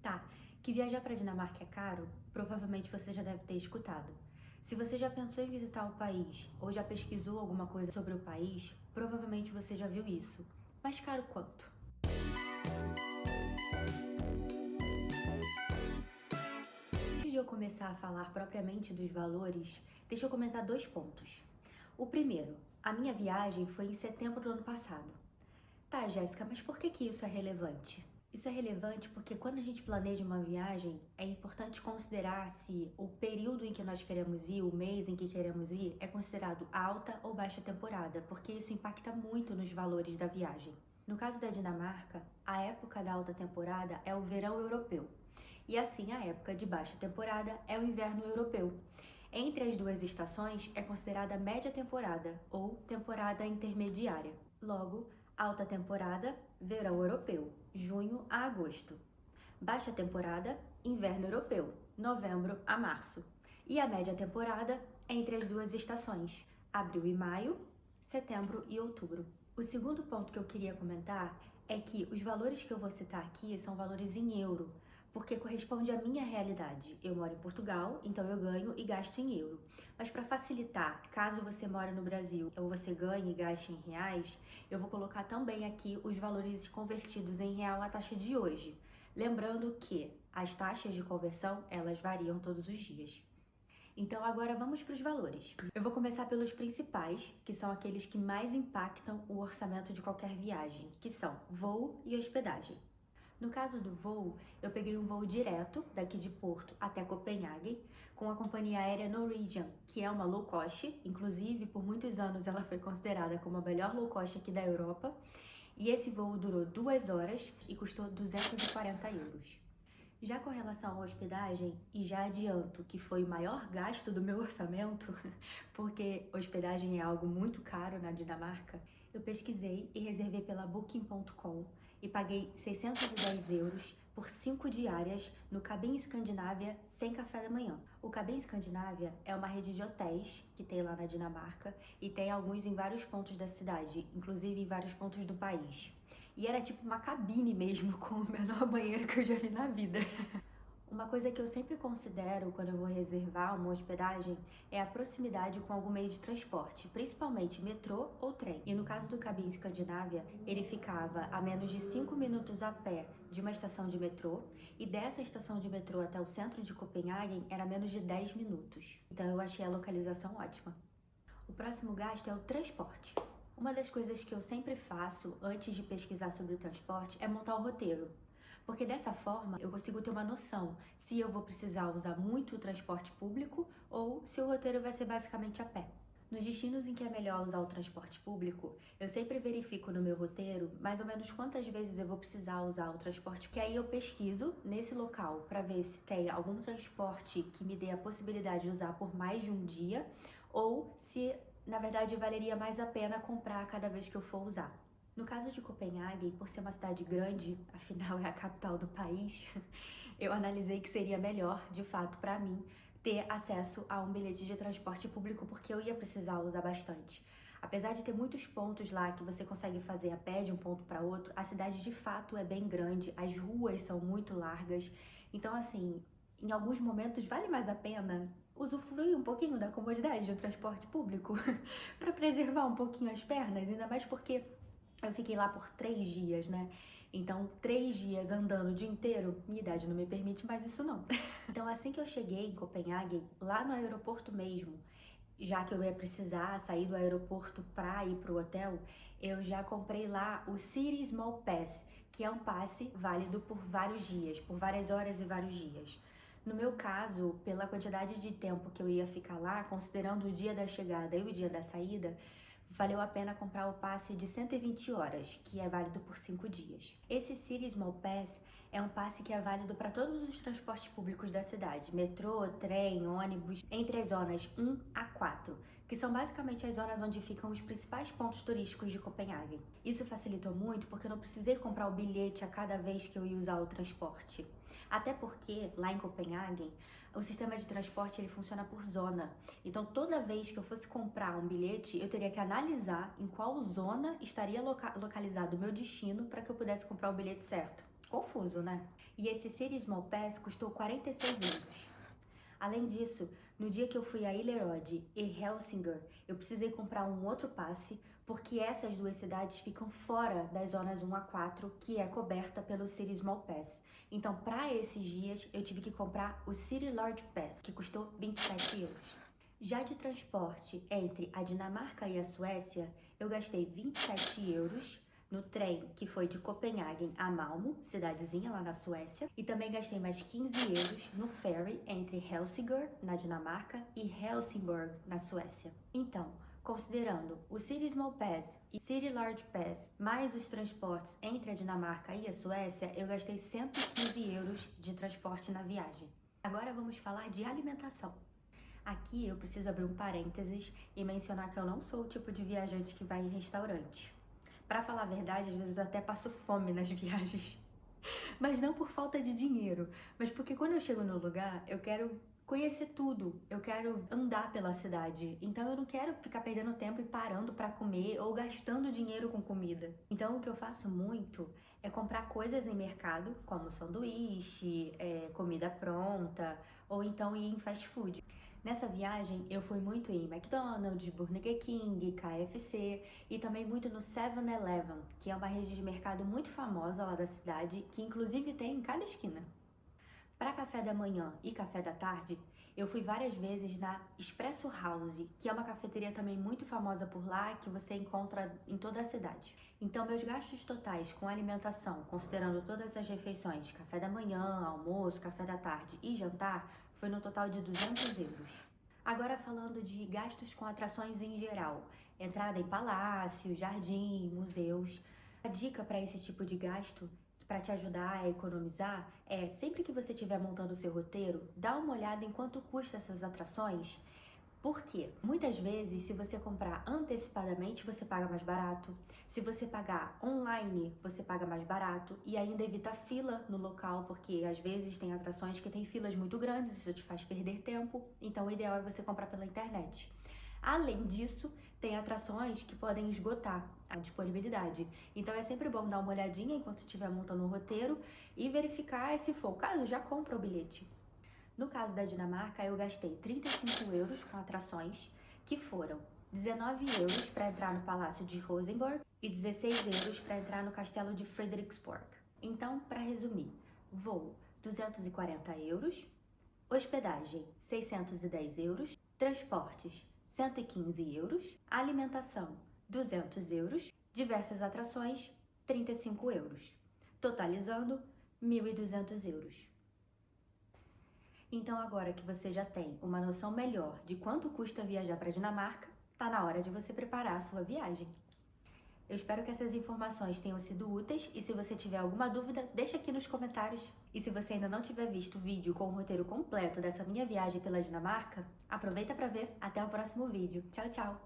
Tá, que viajar para Dinamarca é caro? Provavelmente você já deve ter escutado. Se você já pensou em visitar o país ou já pesquisou alguma coisa sobre o país, provavelmente você já viu isso. Mas caro quanto? Antes de eu começar a falar propriamente dos valores, deixa eu comentar dois pontos. O primeiro, a minha viagem foi em setembro do ano passado. Tá, Jéssica, mas por que isso é relevante? Isso é relevante porque quando a gente planeja uma viagem, é importante considerar se o período em que nós queremos ir, o mês em que queremos ir, é considerado alta ou baixa temporada, porque isso impacta muito nos valores da viagem. No caso da Dinamarca, a época da alta temporada é o verão europeu, e assim a época de baixa temporada é o inverno europeu. Entre as duas estações é considerada média temporada ou temporada intermediária. Logo, alta temporada, verão europeu, junho a agosto. Baixa temporada, inverno europeu, novembro a março. E a média temporada entre as duas estações, abril e maio, setembro e outubro. O segundo ponto que eu queria comentar é que os valores que eu vou citar aqui são valores em euro, porque corresponde à minha realidade. Eu moro em Portugal, então eu ganho e gasto em euro. Mas para facilitar, caso você mora no Brasil ou você ganhe e gaste em reais, eu vou colocar também aqui os valores convertidos em real à taxa de hoje. Lembrando que as taxas de conversão, elas variam todos os dias. Então agora vamos para os valores. Eu vou começar pelos principais, que são aqueles que mais impactam o orçamento de qualquer viagem, que são voo e hospedagem. No caso do voo, eu peguei um voo direto daqui de Porto até Copenhague com a companhia aérea Norwegian, que é uma low cost, inclusive por muitos anos ela foi considerada como a melhor low cost aqui da Europa, e esse voo durou 2 horas e custou 240 euros. Já com relação à hospedagem, e já adianto que foi o maior gasto do meu orçamento, porque hospedagem é algo muito caro na Dinamarca, eu pesquisei e reservei pela Booking.com e paguei 610 euros por 5 diárias no Cabin Scandinavia sem café da manhã. O Cabin Scandinavia é uma rede de hotéis que tem lá na Dinamarca e tem alguns em vários pontos da cidade, inclusive em vários pontos do país. E era tipo uma cabine mesmo, com o menor banheiro que eu já vi na vida. Uma coisa que eu sempre considero quando eu vou reservar uma hospedagem é a proximidade com algum meio de transporte, principalmente metrô ou trem. E no caso do Cabin Scandinavia, ele ficava a menos de 5 minutos a pé de uma estação de metrô, e dessa estação de metrô até o centro de Copenhagen era menos de 10 minutos. Então eu achei a localização ótima. O próximo gasto é o transporte. Uma das coisas que eu sempre faço antes de pesquisar sobre o transporte é montar o roteiro, porque dessa forma eu consigo ter uma noção se eu vou precisar usar muito o transporte público ou se o roteiro vai ser basicamente a pé. Nos destinos em que é melhor usar o transporte público, eu sempre verifico no meu roteiro mais ou menos quantas vezes eu vou precisar usar o transporte, porque aí eu pesquiso nesse local para ver se tem algum transporte que me dê a possibilidade de usar por mais de um dia ou se, na verdade, valeria mais a pena comprar cada vez que eu for usar. No caso de Copenhague, por ser uma cidade grande, afinal é a capital do país, eu analisei que seria melhor, de fato, para mim, ter acesso a um bilhete de transporte público, porque eu ia precisar usar bastante. Apesar de ter muitos pontos lá que você consegue fazer a pé de um ponto para outro, a cidade de fato é bem grande, as ruas são muito largas, então assim, em alguns momentos vale mais a pena usufruir um pouquinho da comodidade do transporte público para preservar um pouquinho as pernas, ainda mais porque eu fiquei lá por 3 dias, né? Então, 3 dias andando o dia inteiro, minha idade não me permite mais isso não. Então, assim que eu cheguei em Copenhague, lá no aeroporto mesmo, já que eu ia precisar sair do aeroporto para ir pro hotel, eu já comprei lá o City Small Pass, que é um passe válido por vários dias, por várias horas e vários dias. No meu caso, pela quantidade de tempo que eu ia ficar lá, considerando o dia da chegada e o dia da saída, valeu a pena comprar o passe de 120 horas, que é válido por 5 dias. Esse City Small Pass é um passe que é válido para todos os transportes públicos da cidade, metrô, trem, ônibus, entre as zonas 1 a 4, que são basicamente as zonas onde ficam os principais pontos turísticos de Copenhague. Isso facilitou muito porque eu não precisei comprar o bilhete a cada vez que eu ia usar o transporte. Até porque, lá em Copenhague, o sistema de transporte ele funciona por zona. Então, toda vez que eu fosse comprar um bilhete, eu teria que analisar em qual zona estaria localizado o meu destino para que eu pudesse comprar o bilhete certo. Confuso, né? e esse City Small Pass custou 46 euros. Além disso, no dia que eu fui a Ilerod e Helsingør, eu precisei comprar um outro passe, porque essas duas cidades ficam fora das zonas 1 a 4, que é coberta pelo City Small Pass. Então, para esses dias, eu tive que comprar o City Large Pass, que custou 27 euros. Já de transporte entre a Dinamarca e a Suécia, eu gastei 27 euros no trem que foi de Copenhagen a Malmö, cidadezinha lá na Suécia, e também gastei mais 15 euros no ferry entre Helsingør, na Dinamarca, e Helsingborg, na Suécia. Então, considerando o City Small Pass e City Large Pass, mais os transportes entre a Dinamarca e a Suécia, eu gastei 115 euros de transporte na viagem. Agora vamos falar de alimentação. Aqui eu preciso abrir um parênteses e mencionar que eu não sou o tipo de viajante que vai em restaurante. Pra falar a verdade, às vezes eu até passo fome nas viagens. Mas não por falta de dinheiro, mas porque quando eu chego no lugar, eu quero conhecer tudo, eu quero andar pela cidade. Então eu não quero ficar perdendo tempo e parando pra comer ou gastando dinheiro com comida. Então o que eu faço muito é comprar coisas em mercado, como sanduíche, comida pronta, ou então ir em fast food. Nessa viagem, eu fui muito em McDonald's, Burger King, KFC e também muito no 7-Eleven, que é uma rede de mercado muito famosa lá da cidade, que inclusive tem em cada esquina. Para café da manhã e café da tarde, eu fui várias vezes na Espresso House, que é uma cafeteria também muito famosa por lá, que você encontra em toda a cidade. Então, meus gastos totais com alimentação, considerando todas as refeições, café da manhã, almoço, café da tarde e jantar, foi no total de 200 euros. Agora falando de gastos com atrações em geral, entrada em palácios, jardim, museus. A dica para esse tipo de gasto, para te ajudar a economizar, é sempre que você estiver montando o seu roteiro, dá uma olhada em quanto custa essas atrações. Porque muitas vezes, se você comprar antecipadamente, você paga mais barato. Se você pagar online, você paga mais barato e ainda evita fila no local, porque às vezes tem atrações que têm filas muito grandes, isso te faz perder tempo. Então, o ideal é você comprar pela internet. Além disso, tem atrações que podem esgotar a disponibilidade. Então, é sempre bom dar uma olhadinha enquanto estiver montando o roteiro e verificar, se for o caso, já compra o bilhete. No caso da Dinamarca, eu gastei 35 euros com atrações, que foram 19 euros para entrar no Palácio de Rosenborg e 16 euros para entrar no Castelo de Frederiksborg. Então, para resumir, voo 240 euros, hospedagem 610 euros, transportes 115 euros, alimentação 200 euros, diversas atrações 35 euros, totalizando 1.200 euros. Então, agora que você já tem uma noção melhor de quanto custa viajar para a Dinamarca, tá na hora de você preparar a sua viagem. Eu espero que essas informações tenham sido úteis e se você tiver alguma dúvida, deixa aqui nos comentários. E se você ainda não tiver visto o vídeo com o roteiro completo dessa minha viagem pela Dinamarca, aproveita para ver. Até o próximo vídeo. Tchau, tchau!